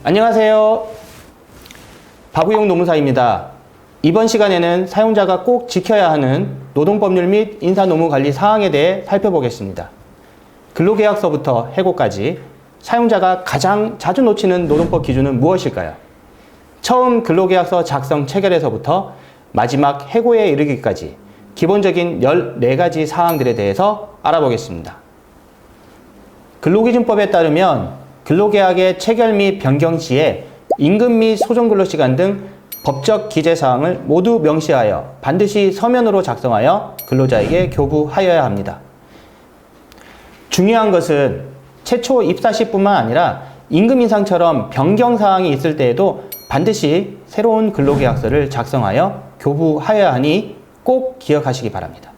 안녕하세요. 박우용 노무사입니다. 이번 시간에는 사용자가 꼭 지켜야 하는 노동법률 및 인사노무관리 사항에 대해 살펴보겠습니다. 근로계약서부터 해고까지 사용자가 가장 자주 놓치는 노동법 기준은 무엇일까요? 처음 근로계약서 작성 체결에서부터 마지막 해고에 이르기까지 기본적인 14가지 사항들에 대해서 알아보겠습니다. 근로기준법에 따르면 근로계약의 체결 및 변경 시에 임금 및 소정근로시간 등 법적 기재사항을 모두 명시하여 반드시 서면으로 작성하여 근로자에게 교부하여야 합니다. 중요한 것은 최초 입사 시뿐만 아니라 임금 인상처럼 변경사항이 있을 때에도 반드시 새로운 근로계약서를 작성하여 교부하여야 하니 꼭 기억하시기 바랍니다.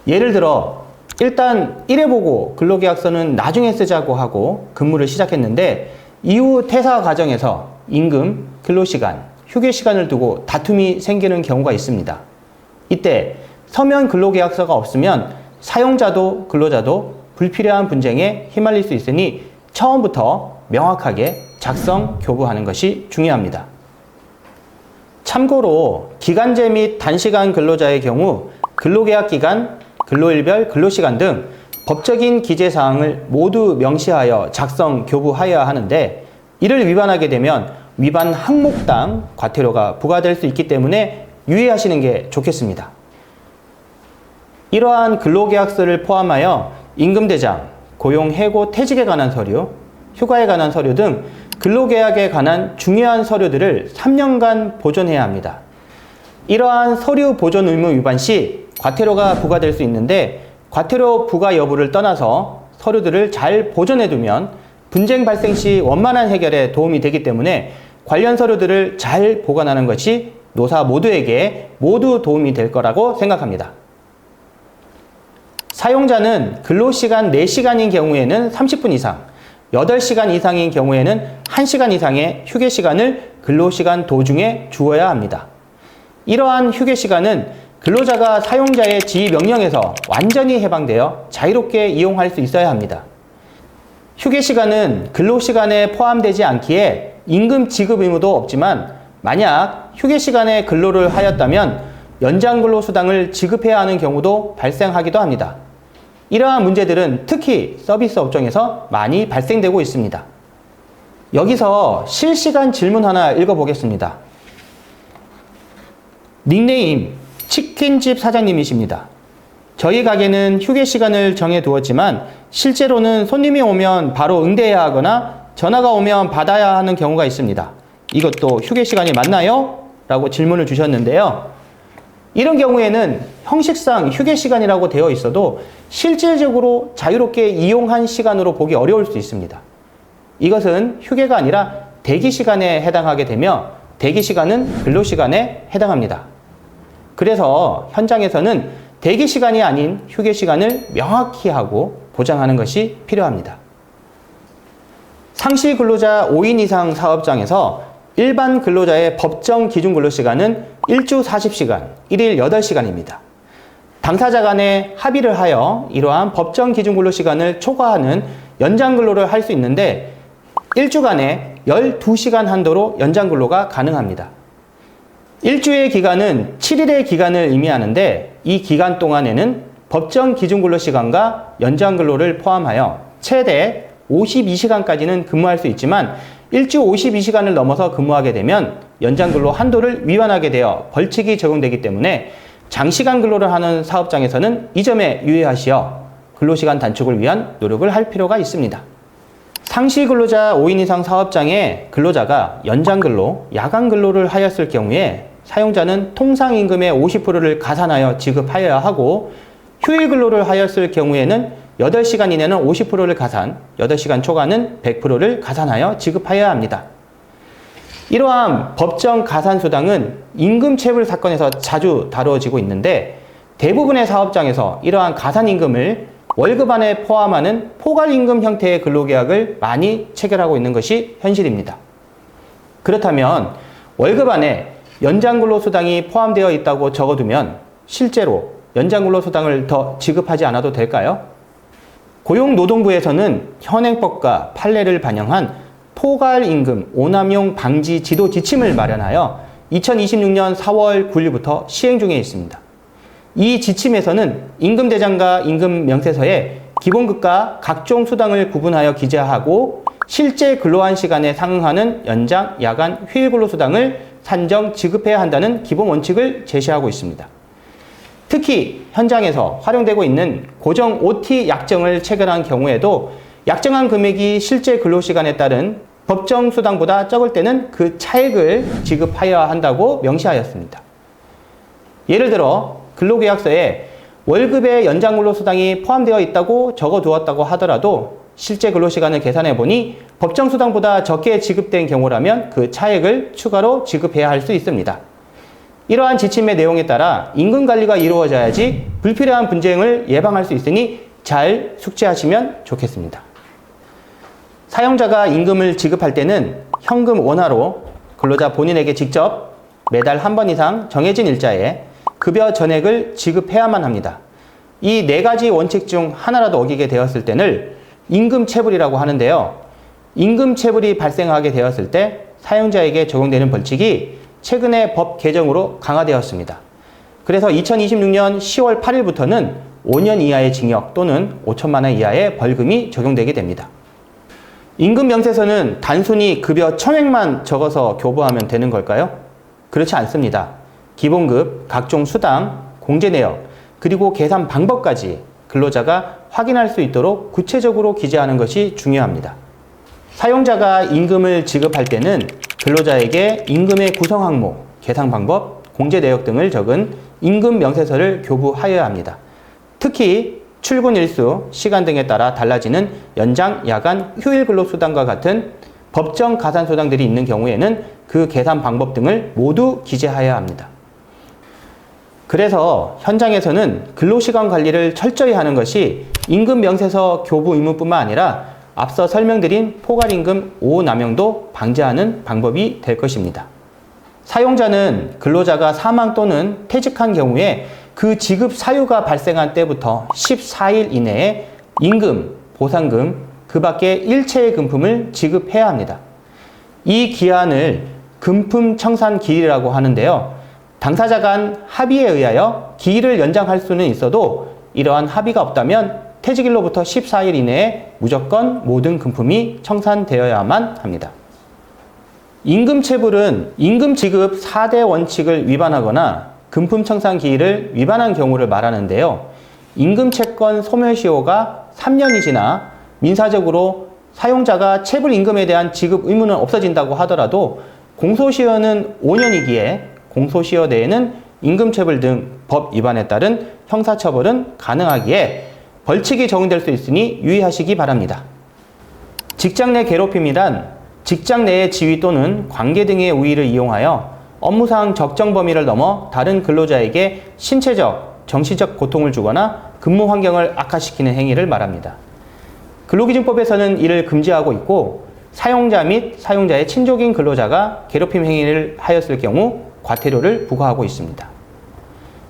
예를 들어 일단 1회 보고 근로계약서는 나중에 쓰자고 하고 근무를 시작했는데 이후 퇴사 과정에서 임금, 근로시간, 휴게시간을 두고 다툼이 생기는 경우가 있습니다. 이때 서면 근로계약서가 없으면 사용자도 근로자도 불필요한 분쟁에 휘말릴 수 있으니 처음부터 명확하게 작성, 교부하는 것이 중요합니다. 참고로 기간제 및 단시간 근로자의 경우 근로계약 기간, 근로일별, 근로시간 등 법적인 기재사항을 모두 명시하여 작성, 교부하여야 하는데 이를 위반하게 되면 위반 항목당 과태료가 부과될 수 있기 때문에 유의하시는 게 좋겠습니다. 이러한 근로계약서를 포함하여 임금대장, 고용, 해고, 퇴직에 관한 서류, 휴가에 관한 서류 등 근로계약에 관한 중요한 서류들을 3년간 보존해야 합니다. 이러한 서류 보존 의무 위반 시 과태료가 부과될 수 있는데 과태료 부과 여부를 떠나서 서류들을 잘 보존해두면 분쟁 발생 시 원만한 해결에 도움이 되기 때문에 관련 서류들을 잘 보관하는 것이 노사 모두에게 모두 도움이 될 거라고 생각합니다. 사용자는 근로시간 4시간인 경우에는 30분 이상, 8시간 이상인 경우에는 1시간 이상의 휴게시간을 근로시간 도중에 주어야 합니다. 이러한 휴게시간은 근로자가 사용자의 지휘 명령에서 완전히 해방되어 자유롭게 이용할 수 있어야 합니다. 휴게시간은 근로시간에 포함되지 않기에 임금 지급 의무도 없지만 만약 휴게시간에 근로를 하였다면 연장근로수당을 지급해야 하는 경우도 발생하기도 합니다. 이러한 문제들은 특히 서비스 업종에서 많이 발생되고 있습니다. 여기서 실시간 질문 하나 읽어보겠습니다. 닉네임 치킨집 사장님이십니다. 저희 가게는 휴게시간을 정해두었지만 실제로는 손님이 오면 바로 응대해야 하거나 전화가 오면 받아야 하는 경우가 있습니다. 이것도 휴게시간이 맞나요? 라고 질문을 주셨는데요. 이런 경우에는 형식상 휴게시간이라고 되어 있어도 실질적으로 자유롭게 이용한 시간으로 보기 어려울 수 있습니다. 이것은 휴게가 아니라 대기시간에 해당하게 되며 대기시간은 근로시간에 해당합니다. 그래서 현장에서는 대기시간이 아닌 휴게시간을 명확히 하고 보장하는 것이 필요합니다. 상시 근로자 5인 이상 사업장에서 일반 근로자의 법정 기준 근로시간은 1주 40시간, 1일 8시간입니다. 당사자 간에 합의를 하여 이러한 법정 기준 근로시간을 초과하는 연장 근로를 할 수 있는데 1주간에 12시간 한도로 연장 근로가 가능합니다. 1주의 기간은 7일의 기간을 의미하는데 이 기간 동안에는 법정 기준 근로시간과 연장 근로를 포함하여 최대 52시간까지는 근무할 수 있지만 1주 52시간을 넘어서 근무하게 되면 연장 근로 한도를 위반하게 되어 벌칙이 적용되기 때문에 장시간 근로를 하는 사업장에서는 이 점에 유의하시어 근로시간 단축을 위한 노력을 할 필요가 있습니다. 상시 근로자 5인 이상 사업장에 근로자가 연장 근로, 야간 근로를 하였을 경우에 사용자는 통상임금의 50%를 가산하여 지급하여야 하고 휴일 근로를 하였을 경우에는 8시간 이내는 50%를 가산, 8시간 초과는 100%를 가산하여 지급하여야 합니다. 이러한 법정 가산수당은 임금체불 사건에서 자주 다루어지고 있는데 대부분의 사업장에서 이러한 가산임금을 월급 안에 포함하는 포괄임금 형태의 근로계약을 많이 체결하고 있는 것이 현실입니다. 그렇다면 월급 안에 연장근로수당이 포함되어 있다고 적어두면 실제로 연장근로수당을 더 지급하지 않아도 될까요? 고용노동부에서는 현행법과 판례를 반영한 포괄임금 오남용 방지 지도 지침을 마련하여 2026년 4월 9일부터 시행 중에 있습니다. 이 지침에서는 임금대장과 임금명세서에 기본급과 각종 수당을 구분하여 기재하고 실제 근로한 시간에 상응하는 연장, 야간, 휴일 근로수당을 산정 지급해야 한다는 기본 원칙을 제시하고 있습니다. 특히 현장에서 활용되고 있는 고정 OT 약정을 체결한 경우에도 약정한 금액이 실제 근로시간에 따른 법정 수당보다 적을 때는 그 차액을 지급하여야 한다고 명시하였습니다. 예를 들어 근로계약서에 월급에 연장 근로수당이 포함되어 있다고 적어두었다고 하더라도 실제 근로시간을 계산해 보니 법정 수당보다 적게 지급된 경우라면 그 차액을 추가로 지급해야 할 수 있습니다. 이러한 지침의 내용에 따라 임금 관리가 이루어져야지 불필요한 분쟁을 예방할 수 있으니 잘 숙지하시면 좋겠습니다. 사용자가 임금을 지급할 때는 현금 원화로 근로자 본인에게 직접 매달 한 번 이상 정해진 일자에 급여 전액을 지급해야만 합니다. 이 네 가지 원칙 중 하나라도 어기게 되었을 때는 임금체불이라고 하는데요. 임금체불이 발생하게 되었을 때 사용자에게 적용되는 벌칙이 최근에 법 개정으로 강화되었습니다. 그래서 2026년 10월 8일부터는 5년 이하의 징역 또는 5천만 원 이하의 벌금이 적용되게 됩니다. 임금명세서는 단순히 급여 총액만 적어서 교부하면 되는 걸까요? 그렇지 않습니다. 기본급, 각종 수당, 공제 내역, 그리고 계산 방법까지 근로자가 확인할 수 있도록 구체적으로 기재하는 것이 중요합니다. 사용자가 임금을 지급할 때는 근로자에게 임금의 구성 항목, 계산 방법, 공제 내역 등을 적은 임금명세서를 교부하여야 합니다. 특히 출근 일수, 시간 등에 따라 달라지는 연장, 야간, 휴일 근로수당과 같은 법정 가산수당들이 있는 경우에는 그 계산 방법 등을 모두 기재하여야 합니다. 그래서 현장에서는 근로시간 관리를 철저히 하는 것이 임금명세서 교부 의무뿐만 아니라 앞서 설명드린 포괄임금 오남용도 방지하는 방법이 될 것입니다. 사용자는 근로자가 사망 또는 퇴직한 경우에 그 지급 사유가 발생한 때부터 14일 이내에 임금, 보상금, 그 밖에 일체의 금품을 지급해야 합니다. 이 기한을 금품 청산 기일이라고 하는데요. 당사자 간 합의에 의하여 기일을 연장할 수는 있어도 이러한 합의가 없다면 퇴직일로부터 14일 이내에 무조건 모든 금품이 청산되어야만 합니다. 임금체불은 임금 지급 4대 원칙을 위반하거나 금품 청산 기일을 위반한 경우를 말하는데요. 임금채권 소멸시효가 3년이 지나 민사적으로 사용자가 체불 임금에 대한 지급 의무는 없어진다고 하더라도 공소시효는 5년이기에 공소시효 내에는 임금체불 등 법 위반에 따른 형사처벌은 가능하기에 벌칙이 적용될 수 있으니 유의하시기 바랍니다. 직장 내 괴롭힘이란 직장 내의 지위 또는 관계 등의 우위를 이용하여 업무상 적정 범위를 넘어 다른 근로자에게 신체적, 정신적 고통을 주거나 근무 환경을 악화시키는 행위를 말합니다. 근로기준법에서는 이를 금지하고 있고 사용자 및 사용자의 친족인 근로자가 괴롭힘 행위를 하였을 경우 과태료를 부과하고 있습니다.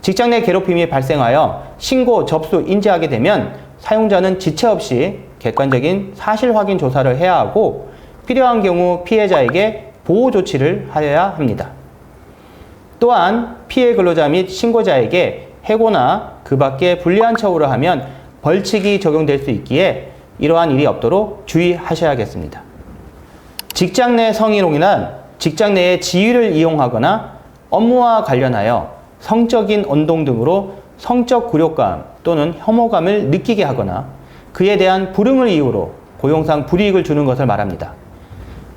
직장 내 괴롭힘이 발생하여 신고, 접수, 인지하게 되면 사용자는 지체 없이 객관적인 사실 확인 조사를 해야 하고 필요한 경우 피해자에게 보호 조치를 하여야 합니다. 또한 피해 근로자 및 신고자에게 해고나 그 밖에 불리한 처우를 하면 벌칙이 적용될 수 있기에 이러한 일이 없도록 주의하셔야겠습니다. 직장 내 성희롱이란 직장 내의 지위를 이용하거나 업무와 관련하여 성적인 언동 등으로 성적 굴욕감 또는 혐오감을 느끼게 하거나 그에 대한 불응을 이유로 고용상 불이익을 주는 것을 말합니다.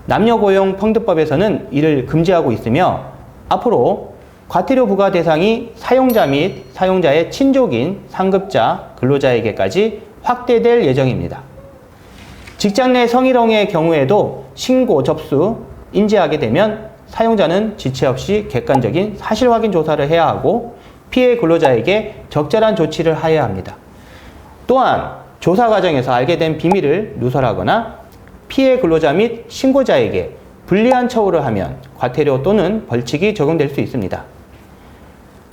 남녀고용평등법에서는 이를 금지하고 있으며 앞으로 과태료 부과 대상이 사용자 및 사용자의 친족인 상급자, 근로자에게까지 확대될 예정입니다. 직장 내 성희롱의 경우에도 신고, 접수, 인지하게 되면 사용자는 지체 없이 객관적인 사실 확인 조사를 해야 하고 피해 근로자에게 적절한 조치를 하여야 합니다. 또한 조사 과정에서 알게 된 비밀을 누설하거나 피해 근로자 및 신고자에게 불리한 처우를 하면 과태료 또는 벌칙이 적용될 수 있습니다.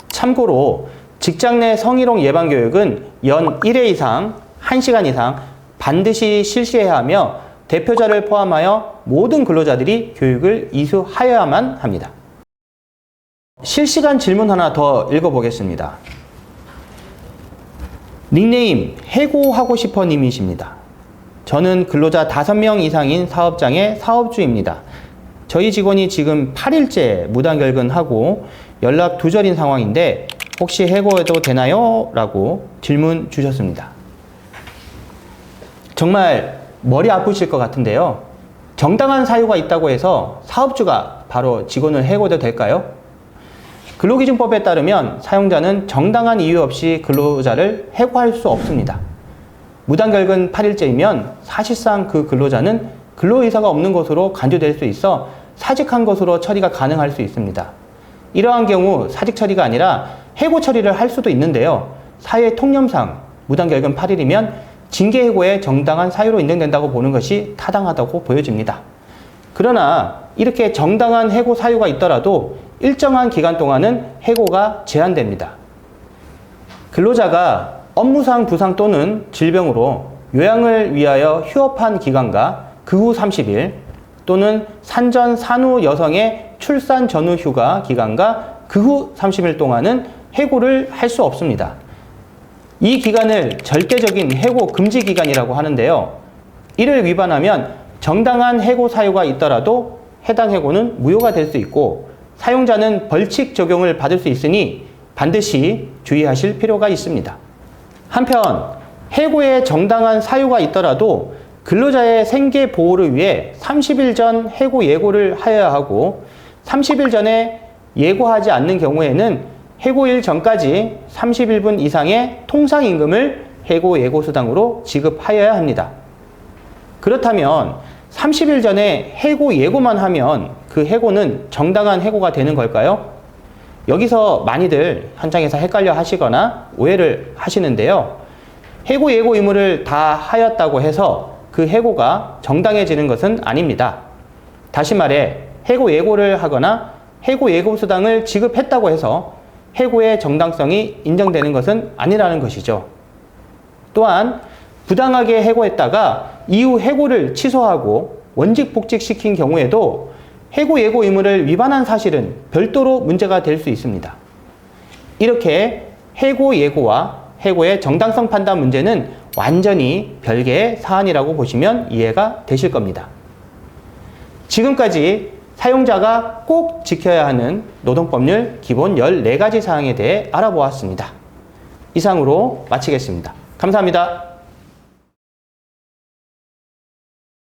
참고로 직장 내 성희롱 예방 교육은 연 1회 이상 1시간 이상 반드시 실시해야 하며 대표자를 포함하여 모든 근로자들이 교육을 이수하여야만 합니다. 실시간 질문 하나 더 읽어보겠습니다. 닉네임 해고하고 싶어 님이십니다. 저는 근로자 5명 이상인 사업장의 사업주입니다. 저희 직원이 지금 8일째 무단결근하고 연락 두절인 상황인데 혹시 해고해도 되나요? 라고 질문 주셨습니다. 정말 머리 아프실 것 같은데요. 정당한 사유가 있다고 해서 사업주가 바로 직원을 해고해도 될까요? 근로기준법에 따르면 사용자는 정당한 이유 없이 근로자를 해고할 수 없습니다. 무단결근 8일째이면 사실상 그 근로자는 근로의사가 없는 것으로 간주될 수 있어 사직한 것으로 처리가 가능할 수 있습니다. 이러한 경우 사직 처리가 아니라 해고 처리를 할 수도 있는데요. 사회 통념상 무단결근 8일이면 징계해고의 정당한 사유로 인정된다고 보는 것이 타당하다고 보여집니다. 그러나 이렇게 정당한 해고 사유가 있더라도 일정한 기간 동안은 해고가 제한됩니다. 근로자가 업무상 부상 또는 질병으로 요양을 위하여 휴업한 기간과 그 후 30일 또는 산전 산후 여성의 출산 전후 휴가 기간과 그 후 30일 동안은 해고를 할 수 없습니다. 이 기간을 절대적인 해고 금지 기간이라고 하는데요. 이를 위반하면 정당한 해고 사유가 있더라도 해당 해고는 무효가 될 수 있고 사용자는 벌칙 적용을 받을 수 있으니 반드시 주의하실 필요가 있습니다. 한편 해고에 정당한 사유가 있더라도 근로자의 생계 보호를 위해 30일 전 해고 예고를 하여야 하고 30일 전에 예고하지 않는 경우에는 해고일 전까지 31분 이상의 통상임금을 해고 예고수당으로 지급하여야 합니다. 그렇다면 30일 전에 해고 예고만 하면 그 해고는 정당한 해고가 되는 걸까요? 여기서 많이들 현장에서 헷갈려 하시거나 오해를 하시는데요. 해고 예고 의무를 다 하였다고 해서 그 해고가 정당해지는 것은 아닙니다. 다시 말해 해고 예고를 하거나 해고 예고 수당을 지급했다고 해서 해고의 정당성이 인정되는 것은 아니라는 것이죠. 또한 부당하게 해고했다가 이후 해고를 취소하고 원직 복직시킨 경우에도 해고 예고 의무를 위반한 사실은 별도로 문제가 될 수 있습니다. 이렇게 해고 예고와 해고의 정당성 판단 문제는 완전히 별개의 사안이라고 보시면 이해가 되실 겁니다. 지금까지 사용자가 꼭 지켜야 하는 노동법률 기본 14가지 사항에 대해 알아보았습니다. 이상으로 마치겠습니다. 감사합니다.